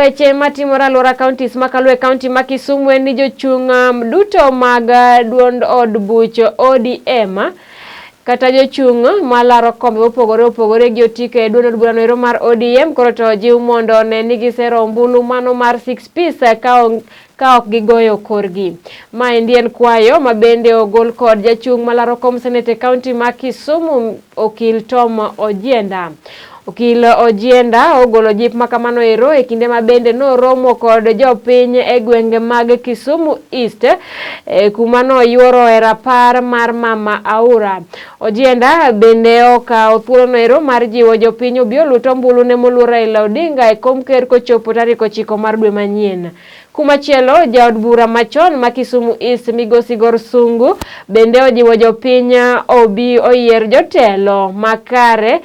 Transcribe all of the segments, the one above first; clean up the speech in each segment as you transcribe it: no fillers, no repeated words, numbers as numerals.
Weche matimore alwora counties makalo e county ma Kisumu en ni jochung' duto mag duond od buch ODM kata jochung' malaro kombe opogore gi otike e duond od burano ero mar ODM koro to jiw mondo ne ni gisero ombulu mano mar 6 piece ka ok gigoyo korgi. Ma endi en kwayo mabende ogol kod jachung' malaro kom senate county ma Kisumu okil Tom Ojienda. Okil Ojienda ogolo jip makamano ero e kinde mabende no romo kod jopiny e gwenge mag Kisumu East kuma no yuoro e rapar mar Mama Aura. Ojienda bende okawo thuolono ero mar jiwo jopiny obi oluto ombulu ne moluor Raila Odinga e kom ker kochopo tarik 9 mar dwe manyien. Kumachielo jaod bura machon ma Kisumu East Migosi Gor Sungu bende ojiwo jopiny obi oyier jotelo makare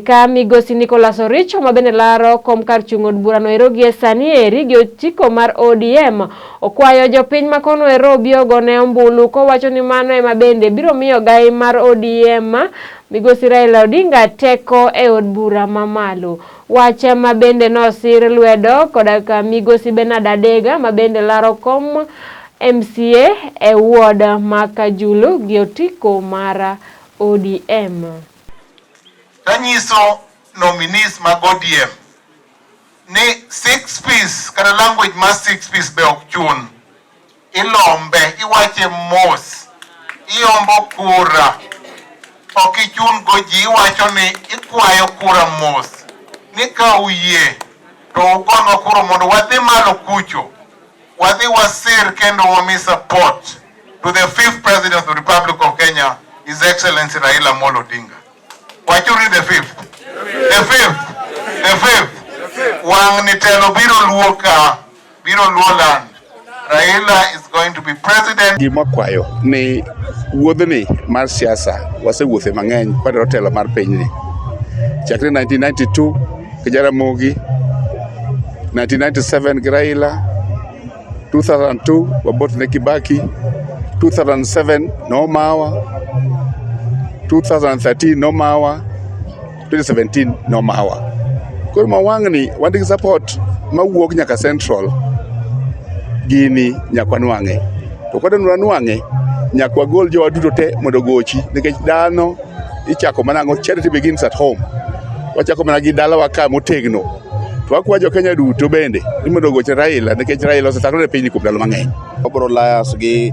ka Migosi Nicholas Oricho mabende laro kom kar chung' od burano ero gi sani eri gi otiko mar ODM okwayo jopiny makono ero biogo ne ombulu kowacho ni mano ema bende biro miyo gai mar ODM Migosi Raila Odinga teko e od bura mamalo. Wacha mabende no sir lwedo kodaka Migosi Bernard Adega mabende laro kom MCA e ward Makajulu gi otiko mar ODM. Tanyiso nominees mag ODM ni 6 piece kada language mas 6 piece be ok chun ilombe iwache mos iombo kura ok ichun goji iwacho ni ikwayo kura mos ni ka uye to ugonwa kura mondo wadhi malo kucho wadhi wasir kendo wami support to the 5th president of the Republic of Kenya, His Excellency Raila Amolo Odinga. What you read the 5th? The 5th. Wang nitelo biro luoka, biro luoland. Raila is going to be president. Gima kwayo ni wuodhni mar siasa wasewuothe mang'eny kwadro telo mar pinyni. Chakre 1992 gi Jaramogi, 1997 gi Raila, 2002 wabot ne Kibaki, 2007 no Mawa, 2013 no Mawa, 2017 no Mawa. Koro mawang'ni wandigi support mawuok nyaka Central gini nyakwa nwang'e. To kod nwang'e nyakwa gol jowa duto te mondo gochi nikech dhano ichako manang'o charity begins at home. Wachako mana gi dalawa ka motegno. To wakwa jo Kenya duto bende ni mondo goche Raila nikech Raila osetakore piny kuom ndalo mang'eny. Obro layas gi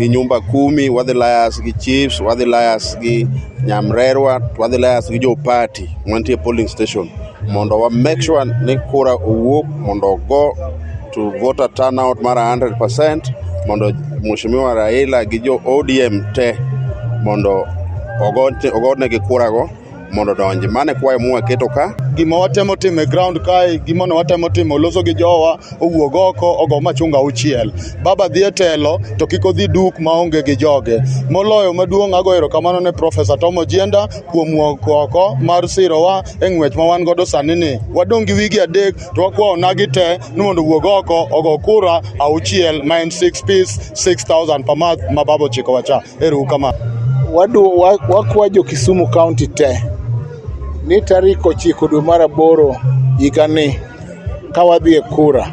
nyumba 10, wadhi layas gi chiefs, wadhi layas gi nyamrerwa, wadhi layas gi jo party mantie polling station mondo wa make sure ni kura owuok mondo go to voter turnout mara 100% mondo Mheshimiwa Raila gi jo ODM te mondo ogodne gi kura go mondo donji. Mane kwayo muwa keto ka gima watemo timo e ground kae, gima no watemo timo loso gi jowa owuog oko ogo machunga 6. Baba dhi e telo to kiko dhi duk maonge gi joge. Moloyo maduong' agoero kamano ne Professor Tom Ojienda kuom wuok oko mar sirowa e ng'wech ma wan godo sani ni. Wadong' gi wigi 3 to wakwayo nagi te ni mondo wuog oko ogo kura 6 ma en 6 piece 6,000 per month ma babo chiko wacha. Eru kama wakwa jo Kisumu County te ni tarik 9 dwe mar 8 higani ka wadhi e kura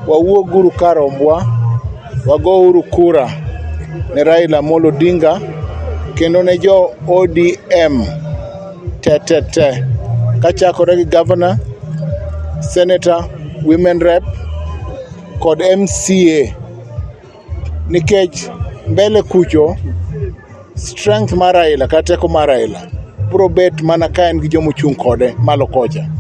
wawuog guru karombwa wago uru kura ne Raila Amolo Odinga kendo ne jo ODM te kachakore gi governor, senator, women rep kod MCA nikech mbele kucho strength mar Raila kata teko mar Raila bro bet mana ka en gi jomo chung' kode malo kocha.